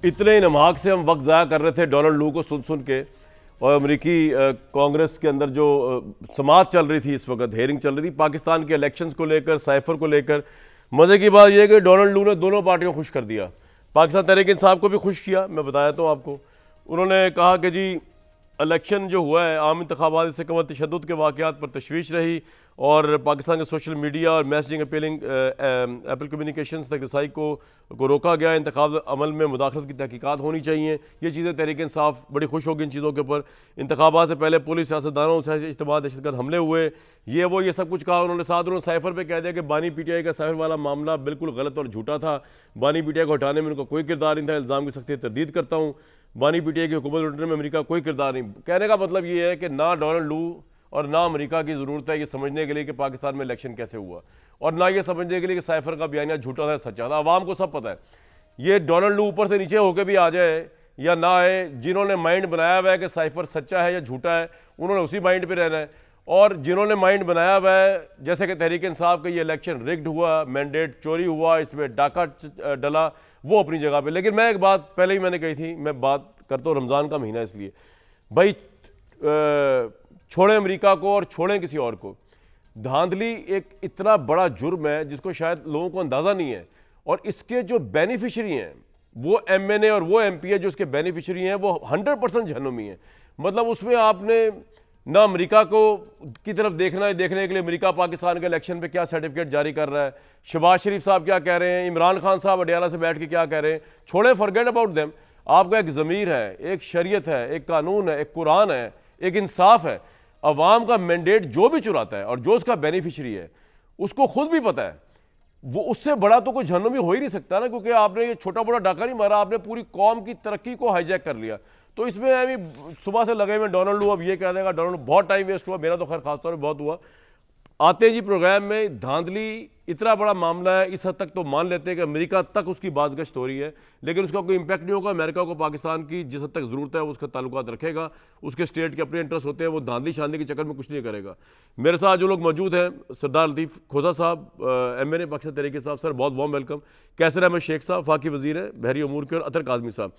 इतने ही नमाक से हम वक्त ज़ाया कर रहे थे डोनाल्ड लू को सुन सुन के, और अमेरिकी कांग्रेस के अंदर जो समात चल रही थी, इस वक्त हेयरिंग चल रही थी पाकिस्तान के इलेक्शंस को लेकर, साइफर को लेकर। मज़े की बात यह है कि डोनाल्ड लू ने दोनों पार्टियों को खुश कर दिया। पाकिस्तान तहरीक इंसाफ को भी खुश किया, मैं बताया तो आपको। उन्होंने कहा कि जी इलेक्शन जो हुआ है आम इंतखाबात, इससे कमल तशद्दुद के वाक़यात पर तशवीश रही, और पाकिस्तान के सोशल मीडिया और मैसेजिंग अपीलिंग एप्पल कम्युनिकेशंस तक रसाई को रोका गया। इंतखाब अमल में मुदाखलत की तहकीकात होनी चाहिए। ये चीज़ें तहरीक इंसाफ बड़ी खुश होगी इन चीज़ों के ऊपर। इंतखाबात से पहले पुलिस, सियासतदानों से इज्तिमा, दहशतगर्द हमले हुए, ये सब कुछ कहा उन्होंने। साथ उन्होंने साइफर पर कह दिया कि बानी पीटीआई का साइफर वाला मामला बिल्कुल गलत और झूठा था। बानी पीटीआई को हटाने में उनका कोई किरदार नहीं था। इल्ज़ाम की सख्ती तरदीद करता हूँ। बानी पीटीआई की हुकूमत लुटने में अमेरिका कोई किरदार नहीं। कहने का मतलब ये है कि ना डोनाल्ड लू और ना अमेरिका की ज़रूरत है ये समझने के लिए कि पाकिस्तान में इलेक्शन कैसे हुआ, और ना ये समझने के लिए कि साइफर का बयानिया झूठा था सच्चा था। आवाम को सब पता है। ये डोनाल्ड लू ऊपर से नीचे होकर भी आ जाए या ना आए, जिन्होंने माइंड बनाया हुआ है कि साइफर सच्चा है या झूठा है, उन्होंने उसी माइंड पर रहना है। और जिन्होंने माइंड बनाया हुआ है, जैसे कि तहरीक इंसाफ का ये इलेक्शन रिग्ड हुआ, मैंडेट चोरी हुआ, इसमें डाका डला, वो अपनी जगह पे। लेकिन मैं एक बात पहले ही मैंने कही थी, मैं बात करता हूँ रमज़ान का महीना इसलिए, भाई छोड़ें अमेरिका को और छोड़ें किसी और को। धांधली एक इतना बड़ा जुर्म है जिसको शायद लोगों को अंदाज़ा नहीं है, और इसके जो बेनिफिशरी हैं वो एमएनए और वो एमपीए जो इसके बेनिफिशरी हैं वो 100% जहन्नुमी है। मतलब उसमें आपने ना अमेरिका को की तरफ देखना है, देखने के लिए अमेरिका पाकिस्तान के इलेक्शन पे क्या सर्टिफिकेट जारी कर रहा है, शहबाज शरीफ साहब क्या कह रहे हैं, इमरान खान साहब अडियाला से बैठ के क्या कह रहे हैं, छोड़े, फॉरगेट अबाउट देम। आपका एक ज़मीर है, एक शरीयत है, एक कानून है, एक कुरान है, एक इंसाफ है। अवाम का मैंडेट जो भी चुराता है और जो उसका बेनिफिशरी है उसको खुद भी पता है, वो उससे बड़ा तो कोई जहन्नुमी हो ही नहीं सकता ना, क्योंकि आपने ये छोटा मोटा डाका नहीं मारा, आपने पूरी कौम की तरक्की को हाईजैक कर लिया। तो इसमें अभी सुबह से लगे में डोनाल्ड लू अब ये कह देगा, डोनाल्ड बहुत टाइम वेस्ट हुआ, मेरा तो खैर खासतौर पर बहुत हुआ। आते जी प्रोग्राम में धांधली इतना बड़ा मामला है, इस हद तक तो मान लेते हैं कि अमेरिका तक उसकी बाज़गश्त हो रही है, लेकिन उसका कोई इंपैक्ट नहीं होगा। अमेरिका को पाकिस्तान की जिस हद तक ज़रूरत है वो उसका ताल्लुकात रखेगा, उसके स्टेट के अपने इंटरेस्ट होते हैं, वो धांधली शांति के चक्कर में कुछ नहीं करेगा। मेरे साथ जो लोग मौजूद हैं, सरदार लतीफ़ खोजा साहब, MNA पाकिस्तान तहरीक साहब, सर बहुत वार्म वेलकम। कैसर अहमद शेख साहब फाकी वज़ीर हैं बहरी अमूर के, और अतर काज़मी साहब।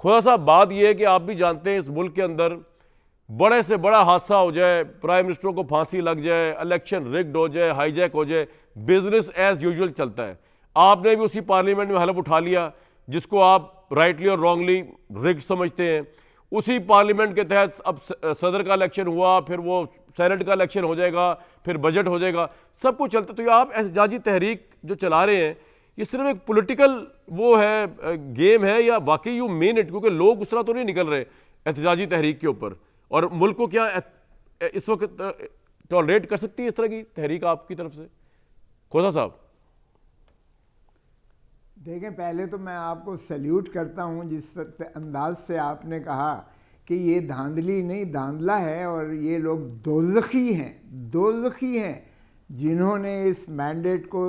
खोजा साहब, बात यह है कि आप भी जानते हैं इस मुल्क के अंदर बड़े से बड़ा हादसा हो जाए, प्राइम मिनिस्टर को फांसी लग जाए, इलेक्शन रिग्ड हो जाए, हाईजैक हो जाए, बिजनेस एज यूजुअल चलता है। आपने भी उसी पार्लियामेंट में हलफ उठा लिया जिसको आप राइटली और रॉन्गली रिग्ड समझते हैं। उसी पार्लियामेंट के तहत अब सदर का इलेक्शन हुआ, फिर वो सेनेट का इलेक्शन हो जाएगा, फिर बजट हो जाएगा, सब कुछ चलता। तो ये आप एहतजाजी तहरीक जो चला रहे हैं, ये सिर्फ एक पॉलिटिकल वो है गेम है, या वाकई यू मीन इट? क्योंकि लोग उस तरह तो नहीं निकल रहे एहतजाजी तहरीक के ऊपर, और मुल्क को क्या इस वक्त टॉलरेट कर सकती है इस तरह की तहरीक आपकी तरफ से? खोसा साहब देखें, पहले तो मैं आपको सैल्यूट करता हूं जिस अंदाज से आपने कहा कि ये धांधली नहीं धांधला है, और ये लोग दोज़खी हैं जिन्होंने इस मैंडेट को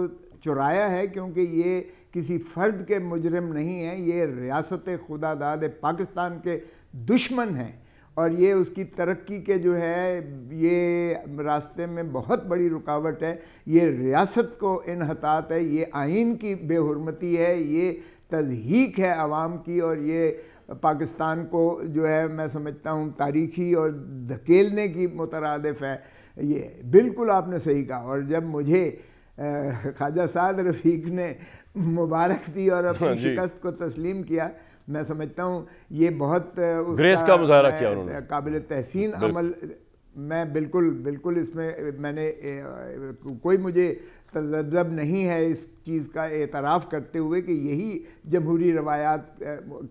चुराया है, क्योंकि ये किसी फ़र्द के मुजरिम नहीं है, ये रियासत खुदादाद पाकिस्तान के दुश्मन हैं, और ये उसकी तरक्की के जो है ये रास्ते में बहुत बड़ी रुकावट है। ये रियासत को इन्हतात है, ये आइन की बेहुरमती है, ये तज़हीक है आवाम की, और ये पाकिस्तान को जो है मैं समझता हूँ तारीखी और धकेलने की मुतरादिफ है। ये बिल्कुल आपने सही कहा। और जब मुझे ख्वाजा साद रफ़ीक ने मुबारक दी और अपनी शिकस्त को तस्लीम किया, मैं समझता हूँ ये बहुत ग्रेस का मुजाहरा किया उन्होंने, काबिल तहसीन अमल। मैं बिल्कुल इसमें मैंने कोई मुझे तजब्ज़ब नहीं है इस चीज़ का एतराफ़ करते हुए कि यही जमहूरी रवायात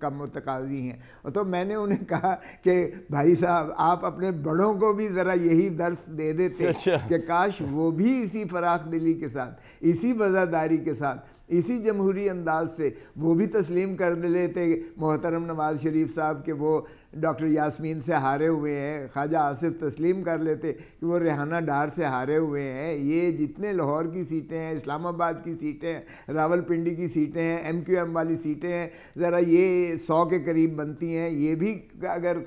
का मुतकाज़ी हैं। तो मैंने उन्हें कहा कि भाई साहब, आप अपने बड़ों को भी ज़रा यही दर्स दे देते कि काश वो भी इसी फ़राख दिली के साथ, इसी वज़ादारी के साथ, इसी जमहूरी अंदाज से वो भी तस्लीम कर लेते मोहतरम नवाज़ शरीफ साहब के वो डॉक्टर यास्मीन से हारे हुए हैं, ख्वाजा आसिफ तस्लीम कर लेते कि वो रेहाना डार से हारे हुए हैं। ये जितने लाहौर की सीटें हैं, इस्लामाबाद की सीटें हैं, रावलपिंडी की सीटें हैं, MQM वाली सीटें हैं, ज़रा ये 100 के करीब बनती हैं। ये भी अगर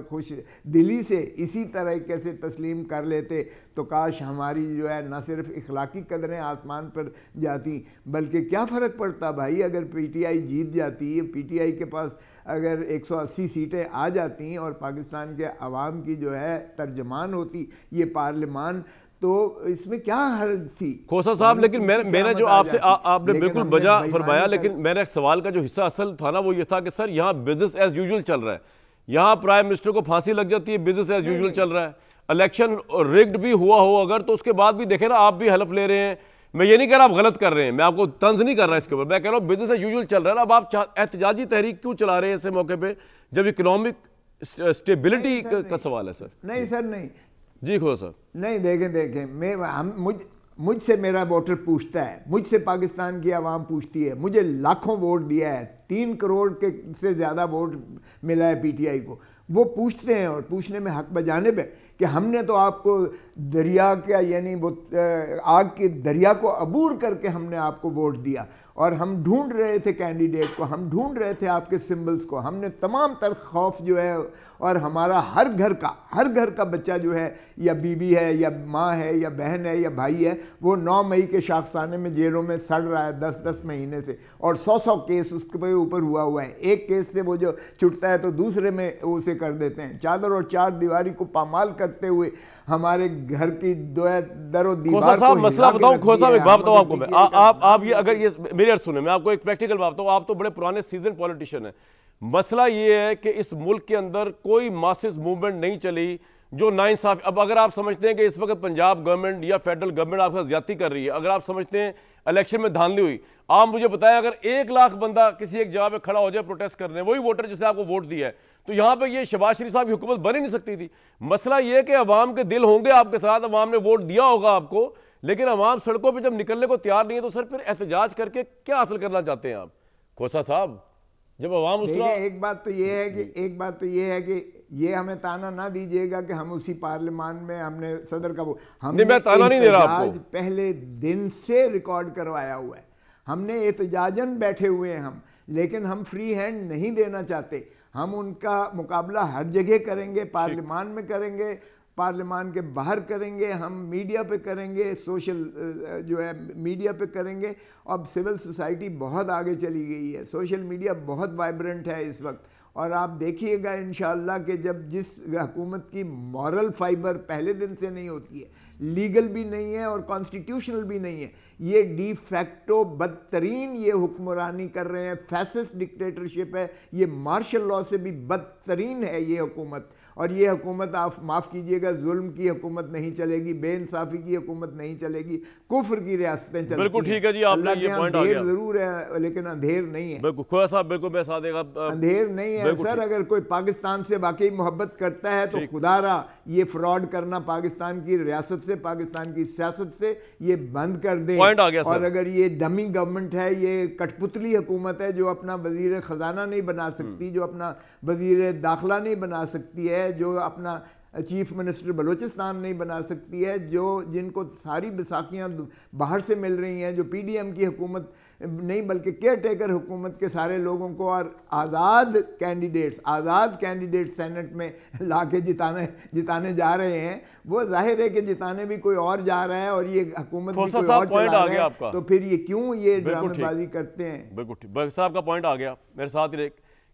खुश दिली से इसी तरीके से तस्लीम कर लेते तो काश हमारी जो है न सिर्फ इखलाकी कदरें आसमान पर जाती, बल्कि क्या फ़र्क पड़ता भाई अगर PTI जीत जाती है, PTI के पास अगर 180 सीटें आ जाती और पाकिस्तान के अवाम की जो है तर्जमान होती ये पार्लियामान, तो इसमें क्या हर्ज थी खोसा साहब। लेकिन मैंने जो आपसे आपने बिल्कुल बजा फरमाया, लेकिन मेरे सवाल का जो हिस्सा असल था ना वो ये था कि सर यहाँ बिजनेस एज यूजुअल चल रहा है, यहाँ प्राइम मिनिस्टर को फांसी लग जाती है, बिजनेस एज यूजुअल चल रहा है। इलेक्शन रिग्ड भी हुआ हो अगर, तो उसके बाद भी देखें ना आप भी हलफ ले रहे हैं। मैं ये नहीं कह रहा आप गलत कर रहे हैं, मैं आपको तंज नहीं कर रहा इसके ऊपर, मैं कह रहा हूँ बिजनेस एज यूजुअल चल रहा है। अब आप एहतजाजी तहरीक क्यों चला रहे हैं ऐसे मौके पे जब इकोनॉमिक स्टेबिलिटी का सवाल है सर? नहीं सर नहीं जी खोसा सर, नहीं देखें मुझसे मेरा वोटर पूछता है, मुझसे पाकिस्तान की आवाम पूछती है, मुझे लाखों वोट दिया है, 3 करोड़ के से ज़्यादा वोट मिला है PTI को। वो पूछते हैं और पूछने में हक बजानिब है कि हमने तो आपको दरिया का यानी वो आग के दरिया को अबूर करके हमने आपको वोट दिया, और हम ढूंढ रहे थे कैंडिडेट को, हम ढूंढ रहे थे आपके सिंबल्स को, हमने तमाम तर खौफ जो है, और हमारा हर घर का बच्चा जो है या बीवी है या माँ है या बहन है या भाई है, वो 9 मई के शाखसाने में जेलों में सड़ रहा है 10-10 महीने से, और 100 केस उसके ऊपर हुआ है। एक केस से वो जो छुटता है तो दूसरे में उसे कर देते हैं। चादर और चार दीवारी को पामाल करते हुए हमारे घर की दरो दीवार को मसला बताऊं खोसा, एक बात बताऊं आपको मैं, आप ये अगर ये मेरी अर्ज सुने, मैं आपको एक प्रैक्टिकल बात बताऊं। आप तो बड़े पुराने सीजन पॉलिटिशियन हैं। मसला ये है कि इस मुल्क के अंदर कोई मासिस मूवमेंट नहीं चली जो नाइंसाफी। अब अगर आप समझते हैं कि इस वक्त पंजाब गवर्नमेंट या फेडरल गवर्नमेंट आपके साथ ज्यादती कर रही है, अगर आप समझते हैं इलेक्शन में धांधली हुई, आप मुझे बताएं अगर 1 लाख बंदा किसी एक जगह पे खड़ा हो जाए प्रोटेस्ट करने, वही वोटर जिसने आपको वोट दिया है, तो यहां पे ये शहबाज शरीफ साहब की हुकूमत बन ही नहीं सकती थी। मसला ये कि अवाम के दिल होंगे आपके साथ, अवाम ने वोट दिया होगा आपको, लेकिन अवाम सड़कों पर जब निकलने को तैयार नहीं है तो सर फिर एहतजाज करके क्या हासिल करना चाहते हैं आप खोसा साहब? जब अवाम एक बात तो ये है कि ये हमें ताना ना दीजिएगा कि हम उसी पार्लियामान में हमने सदर का वो मैं ताना नहीं दे रहा आपको, पहले दिन से रिकॉर्ड करवाया हुआ है, हमने एहतजाजन बैठे हुए हैं हम, लेकिन हम फ्री हैंड नहीं देना चाहते। हम उनका मुकाबला हर जगह करेंगे, पार्लियामान में करेंगे, पार्लियामान के बाहर करेंगे, हम मीडिया पे करेंगे, सोशल जो है मीडिया पे करेंगे। अब सिविल सोसाइटी बहुत आगे चली गई है, सोशल मीडिया बहुत वाइब्रेंट है इस वक्त, और आप देखिएगा इंशाअल्लाह कि जब जिस हुकूमत की मॉरल फाइबर पहले दिन से नहीं होती है, लीगल भी नहीं है और कॉन्स्टिट्यूशनल भी नहीं है, ये डी फैक्टो बदतरीन ये हुक्मरानी कर रहे हैं, फैसिस्ट डिक्टेटरशिप है, ये मार्शल लॉ से भी बदतरीन है ये हुकूमत। और ये हुकूमत आप माफ़ कीजिएगा, जुल्म की हुकूमत नहीं चलेगी, बेइंसाफ़ी की हुकूमत नहीं चलेगी, कुफ्र की रियासतें चलती हैं। बिल्कुल ठीक है जी, आपने ये पॉइंट आ गया। जरूर है लेकिन अंधेर नहीं है। बिल्कुल खोया साहब, बिल्कुल मैं साथ देगा, अंधेर नहीं है सर। अगर कोई पाकिस्तान से वाकई मोहब्बत करता है तो खुदारा ये फ्रॉड करना पाकिस्तान की रियासत से, पाकिस्तान की सियासत से ये बंद कर दें। पॉइंट आ गया और अगर ये डमी गवर्नमेंट है, ये कठपुतली हुकूमत है जो अपना वजीर खजाना नहीं बना सकती, जो अपना वजीर दाखिला नहीं बना सकती है, जो अपना चीफ मिनिस्टर बलूचिस्तान नहीं बना सकती है, जिनको सारी बैसाखियाँ बाहर से मिल रही हैं, जो PDM की हुकूमत नहीं बल्कि केयर टेकर हुकूमत के सारे लोगों को और आज़ाद कैंडिडेट सेनेट में ला के जिताने जा रहे हैं, वो जाहिर है कि जिताने भी कोई और जा रहा है और ये हुकूमत भी कोई और चला रहा है, तो फिर ये क्यों ये ड्रामेबाजी करते हैं? बिल्कुल ठीक साहब का पॉइंट आ गया। मेरे साथ ही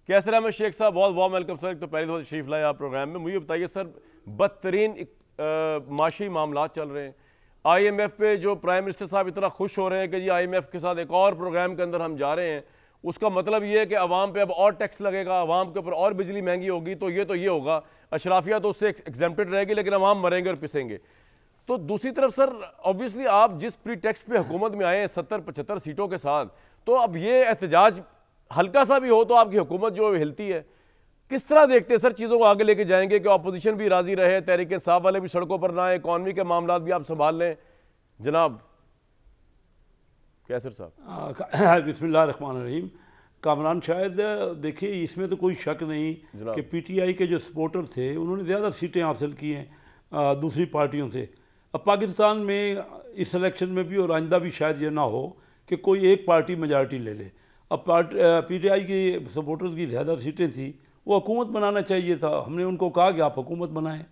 कैसर अहमद शेख साहब, बहुत वार्म वेलकम सर। तो पहले तो तशरीफ लाए आप प्रोग्राम में। मुझे बताइए सर, बदतरीन माशी मामला चल रहे हैं, IMF पे जो प्राइम मिनिस्टर साहब इतना खुश हो रहे हैं कि जी IMF के साथ एक और प्रोग्राम के अंदर हम जा रहे हैं, उसका मतलब ये है कि अवाम पे अब और टैक्स लगेगा, अवाम के ऊपर और बिजली महंगी होगी, तो ये होगा, अशराफिया तो उससे एग्जेम्प्टेड रहेगी, लेकिन अवाम मरेंगे और पिसेंगे। तो दूसरी तरफ सर ऑब्वियसली आप जिस प्री टैक्स पे हुकूमत में आए हैं 70-75 सीटों के साथ, तो अब ये एहतजाज हल्का सा भी हो तो आपकी हुकूमत जो हिलती है, किस तरह देखते हैं सर चीज़ों को आगे लेके जाएंगे कि अपोजिशन भी राजी रहे, तहरीक इंसाफ वाले भी सड़कों पर ना आए, इकॉनमी के मामला भी आप संभाल लें जनाब कैसर साहब? बिस्मिल्लाहिर्रहमानिर्रहीम। कामरान शायद देखिए इसमें तो कोई शक नहीं कि पीटीआई के जो सपोर्टर थे उन्होंने ज़्यादा सीटें हासिल की हैं दूसरी पार्टियों से। अब पाकिस्तान में इस इलेक्शन में भी और आइंदा भी शायद ये ना हो कि कोई एक पार्टी मेजॉरिटी ले ले। अब पीटीआई की सपोर्टर्स की ज़्यादा सीटें थी, वो हुकूमत बनाना चाहिए था, हमने उनको कहा कि आप हुकूमत बनाएं,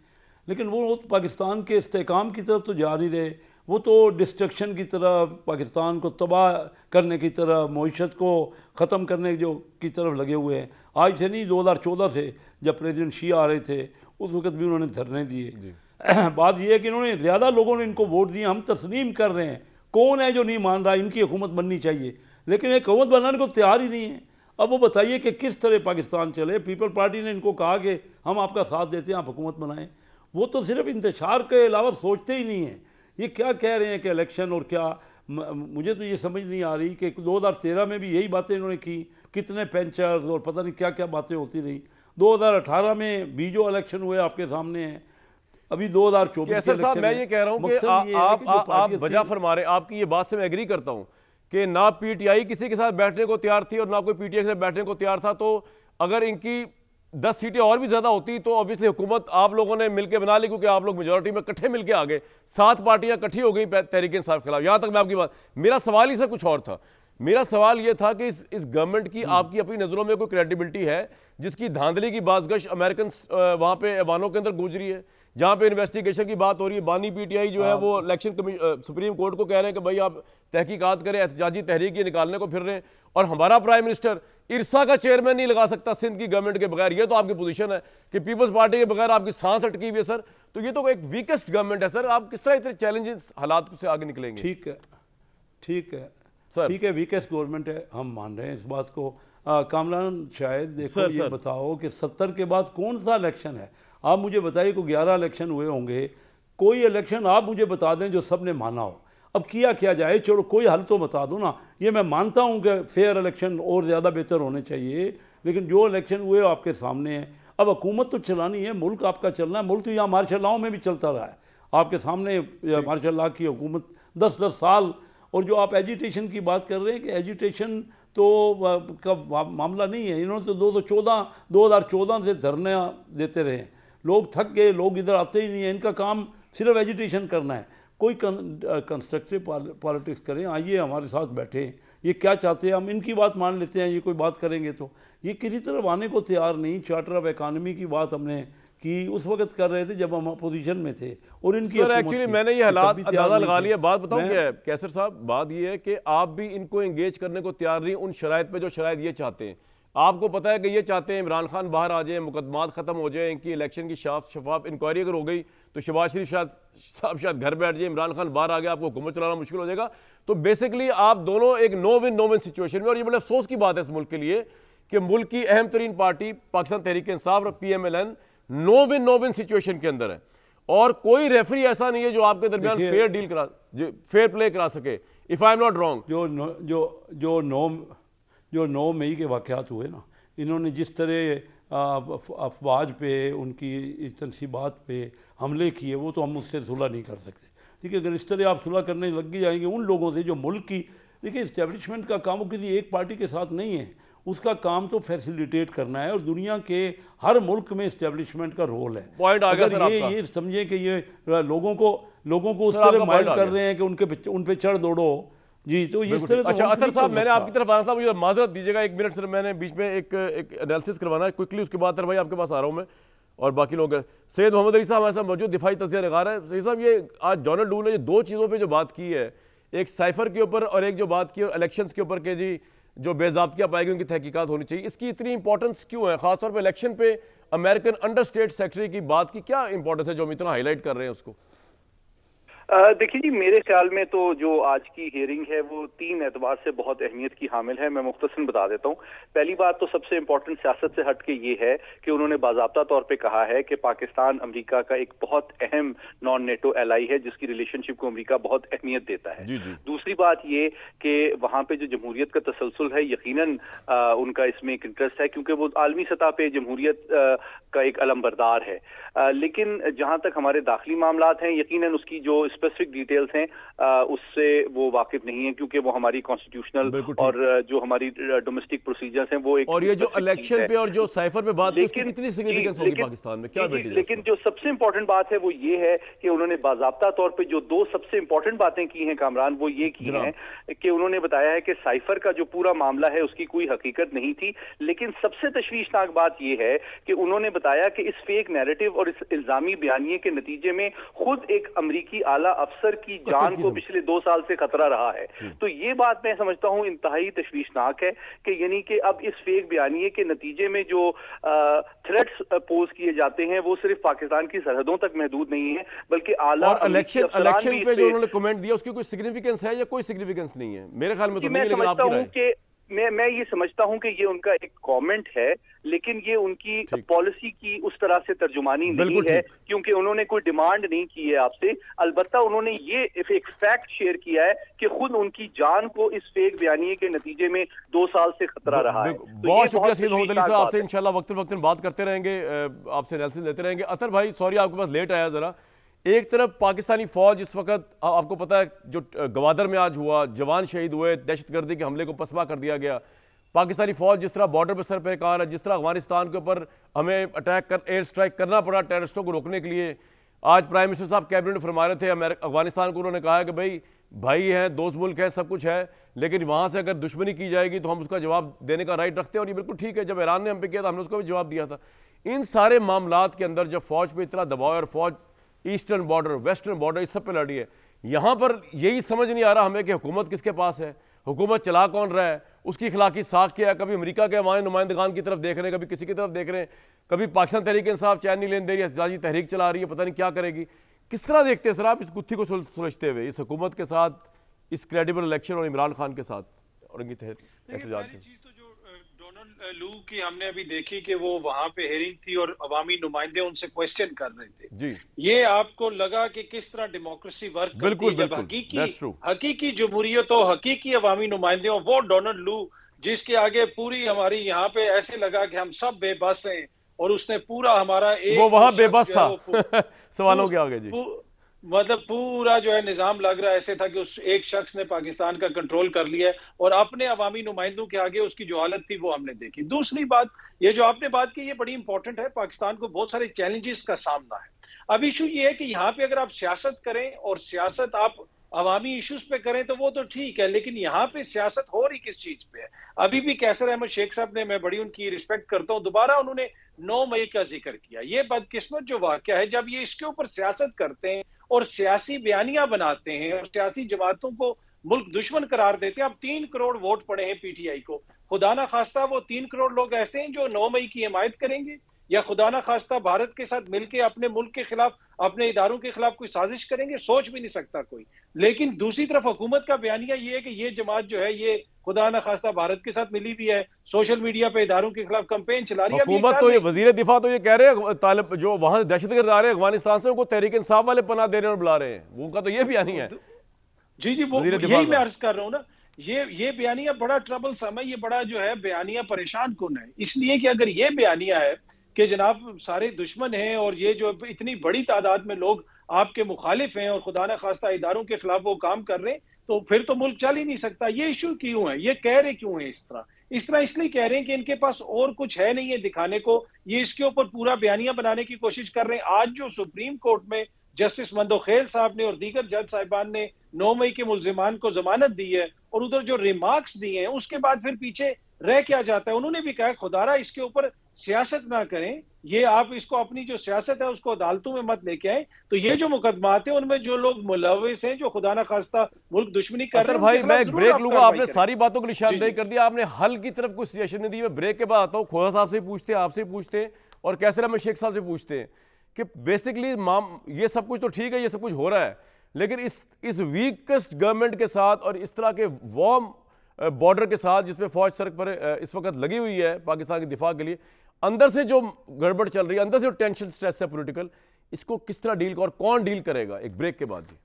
लेकिन वो पाकिस्तान के इस्तेकाम की तरफ तो जा नहीं रहे, वो तो डिस्ट्रक्शन की तरफ, पाकिस्तान को तबाह करने की तरफ, मईशत को ख़त्म करने की तरफ लगे हुए हैं। आज से नहीं, 2014 से जब प्रेसिडेंट शी आ रहे थे उस वक्त भी उन्होंने धरने दिए। बात यह है कि इन्होंने ज़्यादा लोगों ने इनको वोट दिए, हम तस्लीम कर रहे हैं, कौन है जो नहीं मान रहा इनकी हुकूमत बननी चाहिए, लेकिन एक हुकूमत बनाने को तैयार ही नहीं है। अब वो बताइए कि किस तरह पाकिस्तान चले। पीपल पार्टी ने इनको कहा कि हम आपका साथ देते हैं, आप हुकूमत बनाएं, वो तो सिर्फ इंतशार के अलावा सोचते ही नहीं हैं। ये क्या कह रहे हैं कि इलेक्शन और क्या, मुझे तो ये समझ नहीं आ रही कि 2013 में भी यही बातें इन्होंने की, कितने पेंचर्स और पता नहीं क्या क्या बातें होती रही। 2018 में भी जो इलेक्शन हुए आपके सामने हैं, अभी 2024 साहब मैं ये कह रहा हूँ कि आप वजह फरमा रहे, आपकी ये बात से मैं एग्री करता हूँ कि ना पीटीआई किसी के साथ बैठने को तैयार थी और ना कोई पीटीआई के साथ बैठने को तैयार था। तो अगर इनकी 10 सीटें और भी ज्यादा होती तो ऑब्वियसली हुकूमत आप लोगों ने मिलकर बना ली, क्योंकि आप लोग मेजॉरिटी में इकट्ठे मिलकर आ गए, 7 पार्टियां इकट्ठी हो गई तहरीक इंसाफ के खिलाफ। यहां तक मैं आपकी बात, मेरा सवाल ही सर कुछ और था। मेरा सवाल यह था कि इस गवर्नमेंट की आपकी अपनी नजरों में कोई क्रेडिबिलिटी है जिसकी धांधली की बाजगश अमेरिकन वहां पे ऐवानों के अंदर गूंज रही है, जहां पे इन्वेस्टिगेशन की बात हो रही है। बानी पीटीआई जो है वो इलेक्शन सुप्रीम कोर्ट को कह रहे हैं कि भाई आप तहकीकात करें, एहतजाजी तहरीक ये निकालने को फिर रहे हैं, और हमारा प्राइम मिनिस्टर इरसा का चेयरमैन नहीं लगा सकता सिंध की गवर्नमेंट के बगैर। ये तो आपकी पोजीशन है कि पीपल्स पार्टी के बगैर आपकी सांस अटकी हुई है सर। तो ये तो एक वीकेस्ट गवर्नमेंट है सर, आप किस तरह इतने चैलेंजेस हालात से आगे निकलेंगे? ठीक है सर, ठीक है, वीकेस्ट गवर्नमेंट है, हम मान रहे हैं इस बात को। कामरान शायद देखो ये बताओ कि 70 के बाद कौन सा इलेक्शन है? आप मुझे बताइए को 11 इलेक्शन हुए होंगे, कोई इलेक्शन आप मुझे बता दें जो सब ने माना हो। अब किया जाए, चलो कोई हल तो बता दो ना। ये मैं मानता हूँ कि फेयर इलेक्शन और ज़्यादा बेहतर होने चाहिए, लेकिन जो इलेक्शन हुए आपके सामने हैं। अब हुकूमत तो चलानी है, मुल्क आपका चलना है। मुल्क तो यहाँ मार्शल लॉ में भी चलता रहा है, आपके सामने मार्शल लॉ की हुकूमत 10-10 साल। और जो आप एजिटेशन की बात कर रहे हैं कि एजिटेशन तो का मामला नहीं है, इन्होंने तो 2014 से धरने देते रहे, लोग थक गए, लोग इधर आते ही नहीं है, इनका काम सिर्फ एजिटेशन करना है। कोई कंस्ट्रक्टिव पॉलिटिक्स करें, आइए हमारे साथ बैठे, ये क्या चाहते हैं हम इनकी बात मान लेते हैं, ये कोई बात करेंगे तो। ये किसी तरफ आने को तैयार नहीं। चार्टर ऑफ इकॉनमी की बात हमने कि उस वक्त कर रहे थे जब हम अपोजिशन में थे, और इनकी एक्चुअली मैंने ये हालात अंदाजा लगा लिया। बात बताऊं क्या है कैसर साहब, बात ये है कि आप भी इनको एंगेज करने को तैयार नहीं उन शराइत पे जो शराइत ये चाहते हैं। आपको पता है कि ये चाहते हैं इमरान खान बाहर आ जाए, मुकदमात खत्म हो जाए, इनकी इलेक्शन की शफाफ इंक्वायरी अगर हो गई तो शहबाज शरीफ साहब शायद घर बैठ जाए, इमरान खान बाहर आ गया, आपको हुकूमत चलाना मुश्किल हो जाएगा। तो बेसिकली आप दोनों एक नो विन सिचुएशन में, और ये बड़े अफसोस की बात है इस मुल्क के लिए कि मुल्क की अहम तरीन पार्टी पाकिस्तान तहरीक इंसाफ और PMLN नो विन सिचुएशन के अंदर है, और कोई रेफरी ऐसा नहीं है जो आपके दरमियान फेयर प्ले करा सके, if I am not wrong. जो 9 मई के वाक़यात हुए ना, इन्होंने जिस तरह अफवाज पे, उनकी तनसीबात पे हमले किए, वो तो हम उससे सुलह नहीं कर सकते। ठीक है, अगर इस तरह आप सुलह करने लग जाएंगे उन लोगों से जो मुल्क की, देखिए इस्टेब्लिशमेंट का काम किसी एक पार्टी के साथ नहीं है, उसका काम तो फैसिलिटेट करना है, और दुनिया के हर मुल्क में इस्टेब्लिशमेंट का रोल है। पॉइंट आ गया सर आपका। ये समझे कि ये लोगों को उस तरह माइंड कर रहे हैं कि उन पे चढ़ दौड़ो जी, तो इस तरह। अच्छा अतर साहब, मैंने आपकी तरफ आना, मुझे माजरत दीजिएगा 1 मिनट सर, मैंने बीच में एक एनालिसिस करवाना है क्विकली, उसके बाद भाई आपके पास आ रहा हूँ मैं और बाकी लोग। सैयद मोहम्मद अली साहब हमारे साथ मौजूद, दिफाई तज़किया लगा रहे हैं। सैयद साहब, ये आज डोनाल्ड डू ने 2 चीज़ों पर जो बात की है, एक साइफर के ऊपर और एक जो बात की इलेक्शंस के ऊपर के जी जो बेज़ाब्तियाँ पाएगी उनकी तहकीकात होनी चाहिए, इसकी इतनी इंपॉर्टेंस क्यों है? खासतौर पर इलेक्शन पे अमेरिकन अंडर स्टेट सेक्रेटरी की बात की क्या इंपॉर्टेंस है जो हम इतना हाईलाइट कर रहे हैं उसको? देखिए जी, मेरे ख्याल में तो जो आज की हियरिंग है वो 3 एतबार से बहुत अहमियत की हामिल है। मैं मुख्तसर बता देता हूँ। पहली बात तो सबसे इंपॉर्टेंट सियासत से हट के ये है कि उन्होंने बाज़ाब्ता तौर पे कहा है कि पाकिस्तान अमेरिका का एक बहुत अहम नॉन नेटो एलाई है, जिसकी रिलेशनशिप को अमेरिका बहुत अहमियत देता है। दूसरी बात ये कि वहाँ पे जो जमहूरियत का तसलसल है, यकीनन उनका इसमें एक इंटरेस्ट है, क्योंकि वो आलमी सतह पे जमहूरियत का एक अलमबरदार है। लेकिन जहां तक हमारे दाखिली मामलात हैं, यकीनन उसकी जो स्पेसिफिक डिटेल्स हैं उससे वो वाकिफ नहीं है, क्योंकि वो हमारी कॉन्स्टिट्यूशनल और जो हमारी डोमेस्टिक प्रोसीजर्स हैं वो एक। और ये जो इलेक्शन पे और जो साइफर पे बात, लेकिन कितनी सिग्निफिकेंस होगी पाकिस्तान में, क्या लेकिन जो सबसे इंपॉर्टेंट बात है वो ये है कि उन्होंने बाज़ाब्ता तौर पे जो दो सबसे इंपॉर्टेंट बातें की हैं कामरान, वो ये की हैं कि उन्होंने बताया है कि साइफर का जो पूरा मामला है उसकी कोई हकीकत नहीं थी। लेकिन सबसे तशवीशनाक बात ये है कि उन्होंने बताया कि इस फेक नैरेटिव और इस इल्जामी बयानिए के नतीजे में खुद एक अमरीकी आला अफसर की जान को पिछले 2 साल से खतरा रहा है। तो ये बात मैं समझता हूं इंतहाई तशवीशनाक है कि यानी कि अब इस फेक बयानिए के नतीजे में जो थ्रेट्स पोज किए जाते हैं वो सिर्फ पाकिस्तान की सरहदों तक महदूद नहीं है, बल्कि आला और इलेक्शन पे जो उन्होंने कमेंट दिया उसकी कोई सिग्निफिकेंस है या कोई सिग्निफिकेंस नहीं है? मेरे ख्याल में तो नहीं, लेकिन आपकी राय है। मैं ये समझता हूं कि ये उनका एक कमेंट है, लेकिन ये उनकी पॉलिसी की उस तरह से तर्जुमानी नहीं है, क्योंकि उन्होंने कोई डिमांड नहीं की है आपसे। अलबत्ता उन्होंने ये एक फैक्ट शेयर किया है कि खुद उनकी जान को इस फेक बयानिए के नतीजे में 2 साल से खतरा रहा है। बहुत शुक्रिया सैयद मोहम्मद अली साहब, आपसे इंशाल्लाह वक्त बात करते रहेंगे, आपसे एनालिसिस लेते रहेंगे। अतर भाई सॉरी आपके पास लेट आया जरा। एक तरफ पाकिस्तानी फौज इस वक्त, आपको पता है जो गवादर में आज हुआ, जवान शहीद हुए, दहशतगर्दी के हमले को पसपा कर दिया गया। पाकिस्तानी फौज जिस तरह बॉर्डर पर सर पैकार है, जिस तरह अफगानिस्तान के ऊपर हमें एयर स्ट्राइक करना पड़ा टेररिस्टों को रोकने के लिए। आज प्राइम मिनिस्टर साहब कैबिनेट में फरमा रहे थे अफगानिस्तान को, उन्होंने कहा कि भाई हैं, दोस्त मुल्क है, सब कुछ है, लेकिन वहाँ से अगर दुश्मनी की जाएगी तो हम उसका जवाब देने का राइट रखते हैं। और ये बिल्कुल ठीक है, जब ईरान ने हम पे किया था हमने उसका भी जवाब दिया था। इन सारे मामलात के अंदर जब फौज पर इतना दबाव और फौज ईस्टर्न बॉर्डर, वेस्टर्न बॉर्डर, इस सब पे लड़ी है, यहाँ पर यही समझ नहीं आ रहा हमें कि हुकूमत किसके पास है, हुकूमत चला कौन रहा है, उसकी अखलाकी साख क्या है। कभी अमेरिका के हमारे नुमाइंदगान की तरफ देख रहे हैं, कभी किसी की तरफ देख रहे हैं, कभी पाकिस्तान तहरीक इंसाफ चैन नहीं लेने दे रही, एहतजाजी तहरीक चला रही है, पता नहीं क्या करेगी। किस तरह देखते हैं सर आप इस गुत्थी को सुलझते हुए, इस हुकूमत के साथ, इस क्रेडिबल इलेक्शन और इमरान खान के साथ और इनकी एहतजाज? लू की हमने अभी देखी कि वो वहां पे हेयरिंग थी और अवामी नुमाइंदे उनसे क्वेश्चन कर रहे थे जी। ये आपको लगा कि किस तरह डेमोक्रेसी वर्क करती है जब हकीकी जमहूरियत हो, हकीकी अवामी नुमाइंदे हो। वो डोनाल्ड लू जिसके आगे पूरी हमारी यहाँ पे ऐसे लगा कि हम सब बेबस हैं, और उसने पूरा हमारा वो वहां बेबस था सवालों के आगे जी, मतलब पूरा जो है निजाम लग रहा है ऐसे था कि उस एक शख्स ने पाकिस्तान का कंट्रोल कर लिया है, और अपने अवामी नुमाइंदों के आगे उसकी जो हालत थी वो हमने देखी। दूसरी बात, ये जो आपने बात की ये बड़ी इंपॉर्टेंट है। पाकिस्तान को बहुत सारे चैलेंजेस का सामना है। अब इशू ये है कि यहाँ पे अगर आप सियासत करें और सियासत आप अवामी इश्यूज पे करें तो वो तो ठीक है, लेकिन यहाँ पे सियासत हो रही किस चीज पे है? अभी भी कैसर अहमद शेख साहब ने, मैं बड़ी उनकी रिस्पेक्ट करता हूँ, दोबारा उन्होंने 9 मई का जिक्र किया। ये बदकिस्मत जो वाकया है, जब ये इसके ऊपर सियासत करते हैं और सियासी बयानियां बनाते हैं और सियासी जमातों को मुल्क दुश्मन करार देते हैं। अब 3 करोड़ वोट पड़े हैं पीटीआई को, खुदा ना खास्ता वो 3 करोड़ लोग ऐसे हैं जो 9 मई की हिमायत करेंगे, या खुदा ना खास्ता भारत के साथ मिलकर अपने मुल्क के खिलाफ, अपने इदारों के खिलाफ कोई साजिश करेंगे? सोच भी नहीं सकता कोई। लेकिन दूसरी तरफ हुकूमत का बयानिया ये है कि ये जमात जो है ये खुदा ना खास्ता भारत के साथ मिली भी है, सोशल मीडिया पे इदारों के खिलाफ कैंपेन चला रही है। हुकूमत तो ये वजीर दिफा तो ये कह रहे हैं तालिब जो वहां दहशतगर्द आ रहे हैं अफगानिस्तान से, उनको तहरीक इंसाफ वाले पनाह दे रहे हैं और बुला रहे हैं, उनका तो ये बयानिया है। जी वो यही मैं अर्ज कर रहा हूँ ना, ये बयानिया बड़ा ट्रबल सम है, ये बड़ा जो है बयानिया परेशान कौन है। इसलिए कि अगर ये बयानिया है कि जनाब सारे दुश्मन हैं और ये जो इतनी बड़ी तादाद में लोग आपके मुखालिफ हैं और खुदा न खास्ता इदारों के खिलाफ वो काम कर रहे हैं, तो फिर तो मुल्क चल ही नहीं सकता। ये इशू क्यों है? ये कह रहे क्यों है इस तरह इसलिए कह रहे हैं कि इनके पास और कुछ है नहीं है दिखाने को, ये इसके ऊपर पूरा बयानिया बनाने की कोशिश कर रहे हैं। आज जो सुप्रीम कोर्ट में जस्टिस मंदोखेल साहब ने और दीगर जज साहिबान ने 9 मई के मुल्जिमान को जमानत दी है, और उधर जो रिमार्क्स दिए हैं उसके बाद फिर पीछे रह क्या जाता है? उन्होंने भी कहा खुदारा इसके ऊपर सियासत ना करें, ये आप इसको अपनी जो सियासत है उसको अदालतों में मत लेके आए। तो ये जो मुकदमात हैं उनमें जो लोग मुलविस हैं, जो खुदा ना खास्ता मुल्क दुश्मनी कर रहे हैं, भाई मैं एक ब्रेक लूंगा। आपने सारी बातों को निशानदेही कर दिया, आपने हल की तरफ कुछ सजेशन नहीं दी। मैं ब्रेक के बाद आता हूँ, खोजा साहब से पूछते हैं, आपसे पूछते हैं और कैसर अहमद शेख साहब से पूछते हैं कि बेसिकली ये सब कुछ तो ठीक है, ये सब कुछ हो रहा है, लेकिन इस वीकेस्ट गवर्नमेंट के साथ और इस तरह के वार्म बॉर्डर के साथ जिसमें फौज सड़क पर इस वक्त लगी हुई है पाकिस्तान के दिफा के लिए, अंदर से जो गड़बड़ चल रही है, अंदर से जो टेंशन स्ट्रेस है पॉलिटिकल, इसको किस तरह डील और कौन डील करेगा? एक ब्रेक के बाद ही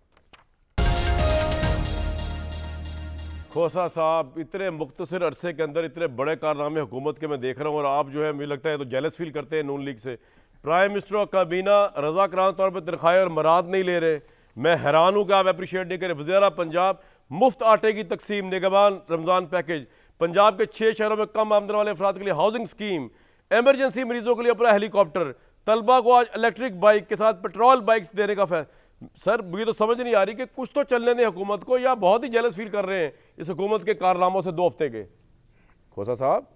खोसा साहब, इतने मुख्तसर अरसे के अंदर इतने बड़े कारनामे हुकूमत के मैं देख रहा हूँ, और आप जो है मुझे लगता है तो जेलस फील करते हैं नून लीग से। प्राइम मिनिस्टर और काबीना रज़ाकाराना तौर पर तनख्वाहें और मराद नहीं ले रहे। मैं हैरान हूँ कि आप अप्रिशिएट नहीं करें। वज़ीर पंजाब मुफ्त आटे की तकसीम, निगहबान रमज़ान पैकेज, पंजाब के 6 शहरों में कम आमदन वाले अफराद के लिए हाउसिंग स्कीम, एमरजेंसी मरीजों के लिए अपना हेलीकॉप्टर, तलबा को आज इलेक्ट्रिक बाइक के साथ पेट्रोल बाइक्स देने का फैसला। सर मुझे तो समझ नहीं आ रही कि कुछ तो चलने दें हुकूमत को, या बहुत ही जेलस फील कर रहे हैं इस हुकूमत के कारनामों से 2 हफ्ते के। खोसा साहब,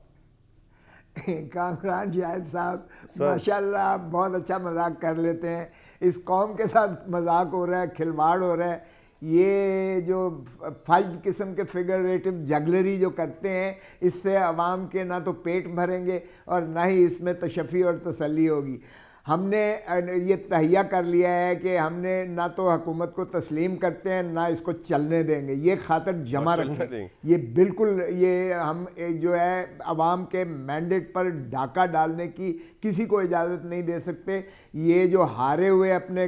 कामरान जाहिद साहब, माशाल्लाह आप बहुत अच्छा मजाक कर लेते हैं। इस कौम के साथ मजाक हो रहा है, खिलवाड़ हो रहा है। ये जो फल्ज किस्म के फिगरेटिव जगलरी जो करते हैं, इससे अवाम के ना तो पेट भरेंगे और ना ही इसमें तशफ़ी और तसल्ली होगी। हमने ये तहिया कर लिया है कि हमने ना तो हुकूमत को तस्लीम करते हैं ना इसको चलने देंगे, ये खातर जमा रखें। ये बिल्कुल ये हम जो है अवाम के मैंडेट पर डाका डालने की किसी को इजाज़त नहीं दे सकते। ये जो हारे हुए अपने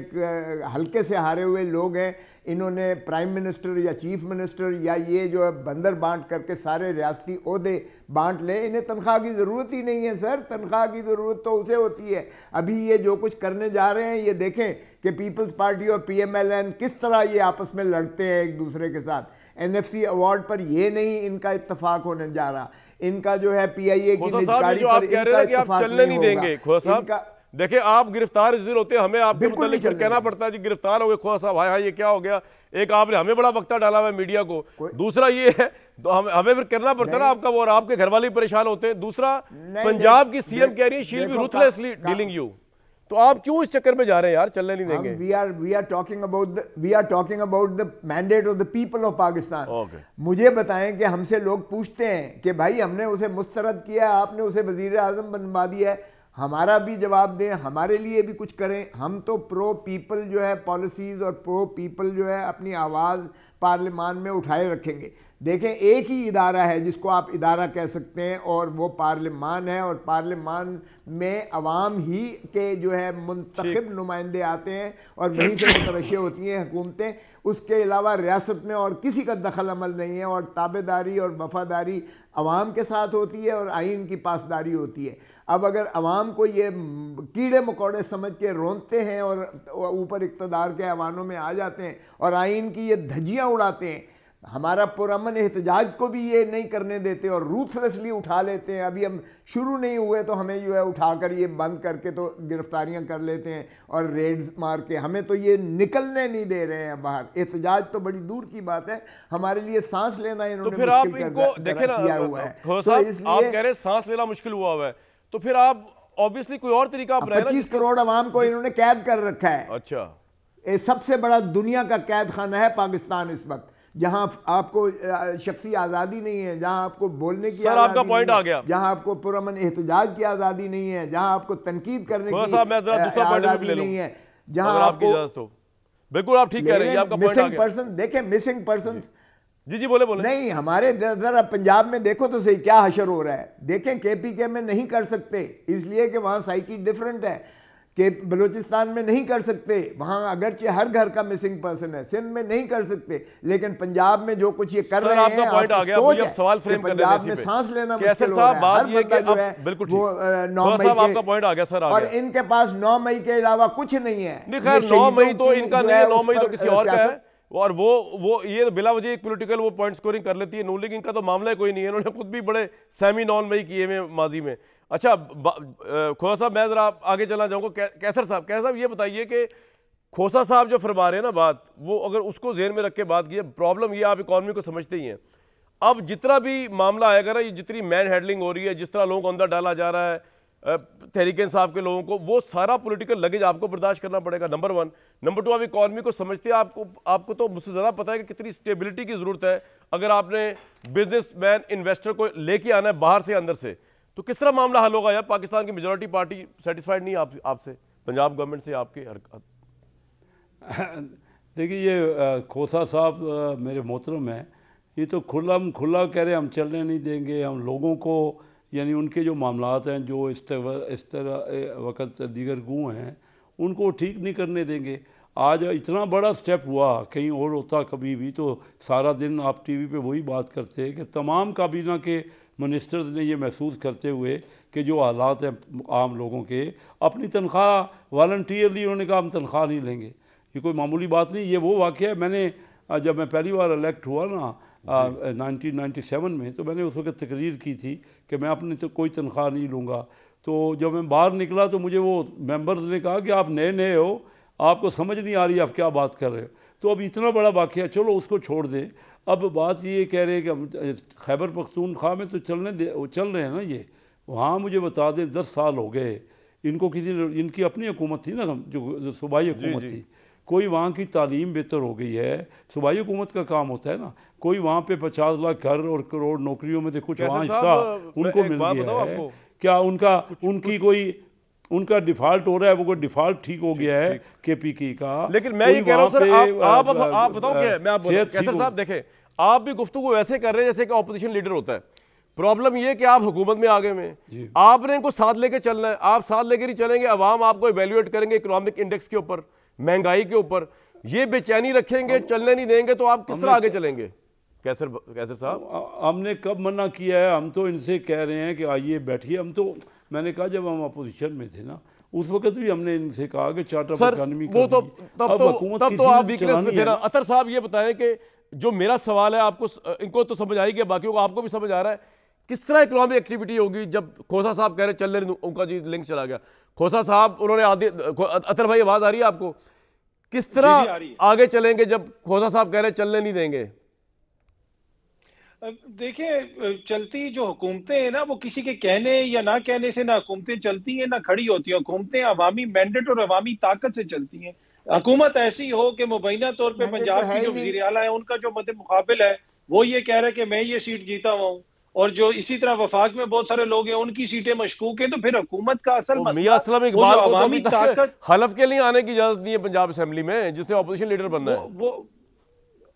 हल्के से हारे हुए लोग हैं, इन्होंने प्राइम मिनिस्टर या चीफ मिनिस्टर या ये जो है बंदर बांट करके सारे रियासती ओहदे बांट ले। इन्हें तनख्वाह की ज़रूरत ही नहीं है सर, तनख्वाह की ज़रूरत तो उसे होती है। अभी ये जो कुछ करने जा रहे हैं, ये देखें कि पीपल्स पार्टी और PMLN किस तरह ये आपस में लड़ते हैं एक दूसरे के साथ। NFC अवार्ड पर ये नहीं इनका इत्तफाक होने जा रहा, इनका जो है PIA की निजकारी पर इनका इत्तफाक नहीं होगा। देखिए आप गिरफ्तार इसलिए होते हैं, हमें आपके मुतालिक कहना पड़ता है जी गिरफ्तार हो गए खोसा साहब, हाय ये क्या हो गया। एक आपने हमें बड़ा वक्ता डाला हुआ है मीडिया को, दूसरा ये है तो हमें फिर करना पड़ता है ना आपका वो, और आपके घर वाले परेशान होते हैं। दूसरा पंजाब की CM कह रही है she will be ruthlessly dealing you, तो आप क्यों इस चक्कर में जा रहे हैं यार, चलने नहीं देंगे। we are talking about the mandate of the people of Pakistan। मुझे बताएं कि हमसे लोग पूछते हैं कि भाई हमने उसे मुस्तरद किया, आपने उसे वजीर आजम बनवा दिया है, हमारा भी जवाब दें, हमारे लिए भी कुछ करें। हम तो प्रो पीपल जो है पॉलिसीज़ और प्रो पीपल जो है अपनी आवाज़ पार्लियामान में उठाए रखेंगे। देखें एक ही इदारा है जिसको आप इदारा कह सकते हैं और वो पार्लियामान है, और पार्लियामान में अवाम ही के जो है मुंतखब नुमाइंदे आते हैं और वहीं से मुतरशे होती हैं हुकूमतें। उसके अलावा रियासत में और किसी का दखल अमल नहीं है, और ताबेदारी और वफादारी अवाम के साथ होती है और आइन की पासदारी होती है। अब अगर अवाम को ये कीड़े मकोड़े समझ के रोनते हैं और ऊपर इक़्तिदार के ऐवानों में आ जाते हैं और आइन की ये धज्जियाँ उड़ाते हैं, हमारा पुरअमन एहतजाज को भी ये नहीं करने देते और रूथलेसली उठा लेते हैं। अभी हम शुरू नहीं हुए तो हमें जो है उठाकर ये बंद करके तो गिरफ्तारियां कर लेते हैं और रेड्स मार के, हमें तो ये निकलने नहीं दे रहे हैं बाहर। एहतजाज तो बड़ी दूर की बात है, हमारे लिए सांस लेना इन्होंने तो फिर आप इनको देखें ना, तो आप कह रहे सांस लेना मुश्किल हुआ है, तो फिर आप ऑब्वियसली कोई और तरीका अपनाएं। 25 करोड़ अवाम को इन्होंने कैद कर रखा है। अच्छा, ये सबसे बड़ा दुनिया का कैद खाना है पाकिस्तान इस वक्त, जहां आपको शख्सी आज़ादी नहीं है, जहां आपको बोलने की आपका पॉइंट आ गया, जहां आपको पुरअमन एहतजाज की आज़ादी नहीं है, जहां आपको तनकीद करने की आज़ादी नहीं है, जहां आपको तो बिल्कुल आप ठीक कह रहे हैं, आपका पॉइंट आ गया। पर्सन देखें, मिसिंग पर्सन जी बोले नहीं, हमारे जरा पंजाब में देखो तो सही क्या हशर हो रहा है। देखें KPK में नहीं कर सकते इसलिए कि वहां साइकी डिफरेंट है, कि बलूचिस्तान में नहीं कर सकते, वहां अगरचे हर घर का मिसिंग पर्सन है, सिंध में नहीं कर सकते, लेकिन पंजाब में जो कुछ ये कर रहे हैं, आपका पॉइंट आ गया। मुझे सवाल फ्रेम करने पंजाब में सांस लेना मुश्किल हो रहा है। हर बंदा जो है वो 9 मई आपका पॉइंट आ गया सर, और इनके पास 9 मई के अलावा कुछ नहीं है। खैर 9 मई तो इनका नहीं है, 9 मई तो किसी और का है, और वो ये बिला वजह एक पॉलिटिकल वो पॉइंट स्कोरिंग कर लेती है नून लीग। इनका तो मामला कोई नहीं है, इन्होंने खुद भी बड़े सेमी 9 मई किए हुए माजी में। अच्छा खोसा साहब, मैं जरा आगे चलना चाहूँगा। कैसर साहब ये बताइए कि खोसा साहब जो फरमा रहे हैं ना बात, वो अगर उसको जेहन में रख के बात की, प्रॉब्लम ये आप इकॉनमी को समझते ही हैं। अब जितना भी मामला आएगा ना, ये जितनी मैन हैंडलिंग हो रही है, जिस तरह लोगों को अंदर डाला जा रहा है तहरीक इंसाफ के लोगों को, वो सारा पॉलिटिकल लगेज आपको बर्दाश्त करना पड़ेगा, नंबर 1। नंबर 2, आप इकॉनमी को समझते हैं, आपको तो मुझसे ज़्यादा पता है कि कितनी स्टेबिलिटी की ज़रूरत है अगर आपने बिजनेसमैन इन्वेस्टर को लेके आना है बाहर से अंदर से। तो किस तरह मामला हल होगा यार? पाकिस्तान की मेजॉरिटी पार्टी सेटिस्फाइड नहीं आपसे, पंजाब गवर्नमेंट से, आपके हरकत। देखिए ये खोसा साहब मेरे मोहतरम हैं, ये तो खुला कह रहे हैं हम चलने नहीं देंगे, हम लोगों को यानी उनके जो मामलात हैं जो इस तरह वक्त दीगर गू हैं उनको ठीक नहीं करने देंगे। आज इतना बड़ा स्टेप हुआ, कहीं और होता कभी भी तो सारा दिन आप टीवी पे वही बात करते हैं कि तमाम काबीना के मिनिस्टर्स ने ये महसूस करते हुए कि जो हालात हैं आम लोगों के, अपनी तनख्वाह वॉलंटियरली उन्होंने कहा हम तनख्वाह नहीं लेंगे। ये कोई मामूली बात नहीं। ये वो वाक़या है, मैंने जब मैं पहली बार इलेक्ट हुआ ना 1997 में, तो मैंने उस वक्त तकरीर की थी कि मैं अपनी तो कोई तनख्वाह नहीं लूँगा। तो जब मैं बाहर निकला तो मुझे वो मेंबर्स ने कहा कि आप नए नए हो, आपको समझ नहीं आ रही आप क्या बात कर रहे हो। तो अब इतना बड़ा वाक़या, चलो उसको छोड़ दें। अब बात ये कह रहे हैं कि हम खैबर पख्तूनख्वा में तो चल रहे हैं ना ये, वहाँ मुझे बता दें 10 साल हो गए इनको, किसी इनकी अपनी हुकूमत थी ना, जो सूबाई हुकूमत थी, कोई वहाँ की तालीम बेहतर हो गई है। सूबाई हुकूमत का काम होता है ना, कोई वहाँ पे 50 लाख घर और करोड़ नौकरियों में से कुछ वहाँ हिस्सा उनको मिल गया है क्या? उनकी कोई उनका डिफ़ॉल्ट हो रहा है, वो कोई डिफ़ॉल्ट ठीक हो गया है केपीके का। लेकिन मैं ये कह रहा हूँ सर, आप बताओ क्या, मैं आप कैसर साहब देखें, आप भी गुफ्तगू वैसे कर रहे हैं जैसे कि ऑपोजिशन लीडर होता है। प्रॉब्लम ये कि आप हुकूमत में आगे में, आपने इनको साथ लेके चलना है। आप साथ लेकर ही चलेंगे, अवाम आपको इवेल्युएट करेंगे इकोनॉमिक इंडेक्स के ऊपर, महंगाई के ऊपर। ये बेचैनी रखेंगे, चलने नहीं देंगे, तो आप किस तरह आगे चलेंगे? कैसर साहब, हमने कब मना किया है? हम तो इनसे कह रहे हैं कि आइए बैठिए। हम तो, मैंने कहा जब हम अपोजिशन में थे ना, उस वक्त भी हमने इनसे कहा कि चार्टर ऑफ इकोनॉमी वो तो तब तो आप वीकनेस में थे ना। अतर साहब ये बताएं कि जो मेरा सवाल है, आपको इनको तो समझ आई गया, बाकियों को आपको भी समझ आ रहा है, किस तरह इकोनॉमिक एक्टिविटी होगी? जब खोसा साहब कह रहे चलने, उनका जी लिंक चला गया, खोसा साहब उन्होंने अतर भाई आवाज आ रही है आपको? किस तरह आगे चलेंगे जब खोसा साहब कह रहे चलने नहीं देंगे? देखिए, चलती जो हुकूमतें हैं ना, वो किसी के कहने या ना कहने से ना हुकूमतें चलती हैं ना खड़ी होती हैं। हुकूमतें अवामी मैंडेट और अवामी ताकत से चलती हैं। हुकूमत ऐसी हो कि मुबैना तौर पे पंजाब की जो वज़ीर आला है, उनका जो मद मुकाबिल है वो ये कह रहा है कि मैं ये सीट जीता हुआ हूँ, और जो इसी तरह वफाक में बहुत सारे लोग हैं उनकी सीटें मशकूक हैं। तो फिर हुकूमत का असल मियां असलम इकबाल को अवामी ताकत हलफ के लिए आने की इजाजत नहीं है पंजाब असेंबली में, जिसने ऑपोजिशन लीडर बनना है।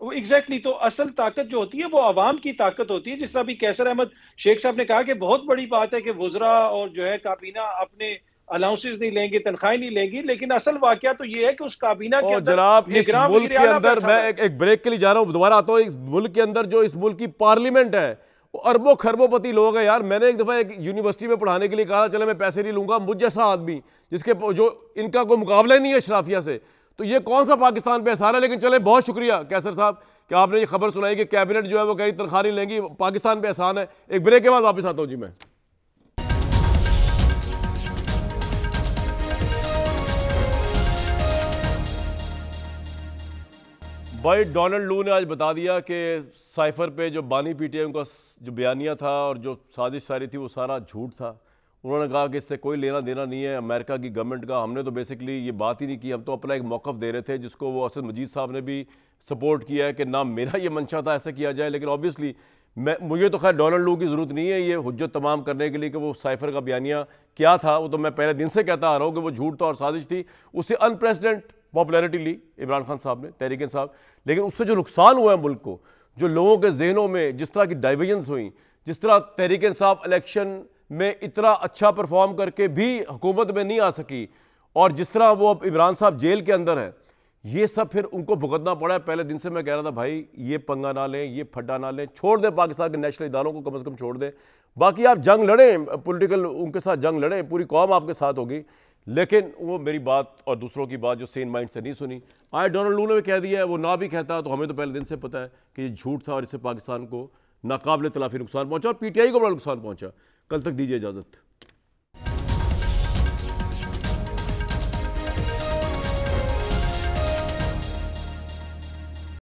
वो एग्जैक्टली तो असल ताकत जो होती है वो अवाम की ताकत होती है। जिस तरह अभी कैसर अहमद शेख साहब ने कहा कि बहुत बड़ी बात है कि वुज़रा और जो है काबीना अपने अलाउंसेस नहीं लेंगे, तनख्वाहें नहीं लेंगी, लेकिन असल वाकया तो ये है कि उस काबीना के अंदर, जनाब, इस मुल्क के अंदर, मैं एक ब्रेक के लिए जा रहा हूं, दोबारा आता हूं। इस मुल्क के अंदर जो इस मुल्क की पार्लियामेंट है वो अरबों खरबोपति लोग हैं यार। मैंने एक दफा एक यूनिवर्सिटी में पढ़ाने के लिए कहा, चले मैं पैसे नहीं लूंगा, मुझ जैसा आदमी जिसके जो इनका कोई मुकाबला ही नहीं है शराफिया से, तो ये कौन सा पाकिस्तान पे एहसान है? लेकिन चले, बहुत शुक्रिया कैसर साहब कि आपने ये खबर सुनाई कि कैबिनेट जो है वो कहीं तनख्वाह नहीं लेंगी, पाकिस्तान पे एहसान है। एक ब्रेक के बाद वापस आता हूं जी मैं। भाई डोनाल्ड लू ने आज बता दिया कि साइफर पे जो बानी पीटीआई का जो बयानिया था और जो साजिश सारी थी वो सारा झूठ था। उन्होंने कहा कि इससे कोई लेना देना नहीं है अमेरिका की गवर्नमेंट का, हमने तो बेसिकली ये बात ही नहीं की, हम तो अपना एक मौक़िफ़ दे रहे थे, जिसको वो असद मजीद साहब ने भी सपोर्ट किया है कि ना मेरा ये मंशा था ऐसा किया जाए। लेकिन ऑब्वियसली मुझे तो खैर डोनाल्ड लू की ज़रूरत नहीं है ये हुज्जत तमाम करने के लिए कि वो साइफर का बयानिया क्या था। वो तो मैं पहले दिन से कहता आ रहा हूँ कि वो झूठ था और साजिश थी। उससे अनप्रेसिडेंट पॉपुलैरिटी ली इमरान खान साहब ने, तहरीक इंसाफ, लेकिन उससे जो नुकसान हुआ है मुल्क को, जो लोगों के जहनों में जिस तरह की डाइवर्जेंस हुई, जिस तरह तहरीक इंसाफ इलेक्शन में इतना अच्छा परफॉर्म करके भी हुकूमत में नहीं आ सकी, और जिस तरह वो अब इमरान साहब जेल के अंदर है, ये सब फिर उनको भुगतना पड़ा है। पहले दिन से मैं कह रहा था भाई ये पंगा ना लें, ये फड्डा ना लें, छोड़ दें पाकिस्तान के नेशनल इदारों को, कम से कम छोड़ दें। बाकी आप जंग लड़ें, पॉलिटिकल उनके साथ जंग लड़ें, पूरी कौम आपके साथ होगी, लेकिन वो मेरी बात और दूसरों की बात जो सेन माइंड से नहीं सुनी। आज डोनाल्ड लू ने भी कह दिया है, वो ना भी कहता तो हमें तो पहले दिन से पता है कि ये झूठ था और इससे पाकिस्तान को नाकाबिले तलाफी नुकसान पहुंचा और पीटीआई को बड़ा नुकसान पहुंचा। कल तक दीजिए इजाज़त।